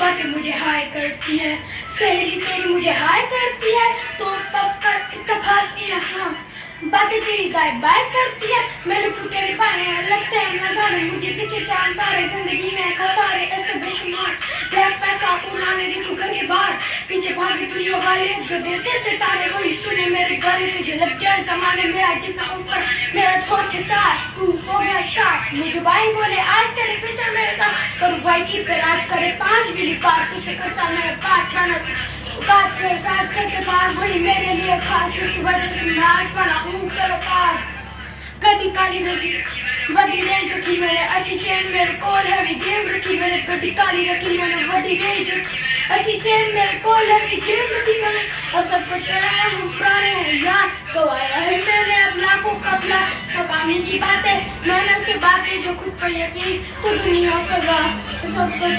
बातें मुझे हाय करती है, सहेली तेरी मुझे हाय करती है, तो पफ कर इतना फांसती है, हाँ बातें तेरी बाय बाय करती है, मैं लिखूं तेरे बारे लगते हैं नजारे, मुझे दिखे चांद तारे, जिंदगी में खसारे ऐसे बेशुमार, ब्लैक पैसा उड़ाने देखो घर के बाहर, पीछे भागे दुनिया वाले जो देते थे तारे, वही सुने मेरे गाने, तुझे लग जाए जमाने मेरा जितना ऊपर मेरा छोड़ के साथ, तू हो गया शार्प, मुझे भाई बोले आज तेरे पिक्चर मेरे साथ करूँ भाई की पे राज करे 5 मिली पार, तुझसे करता मैं 5 रन काट कर फैंस करके पार, वही मेरे लिए खास, इसकी वजह से मैं आज बना हूँ करो पार, गड्डी काली मेरी बड़ी रेंज रखी मैंने, अच्छी चेन मेरे कोल हैवी गेम रखी मैंने, गड्डी काली रखी मैंने बड़ी रेंज रखी, अच्छी चेन मेरे कोल हैवी गेम रखी मैंने, अब सब कुछ हम पुराने हैं यार, गवाया है मैंने अब लाखों का प्यार, नकामी की बातें मेहनत से बातें जो खुद पर यकीन, तो दुनिया फजा सब कुछ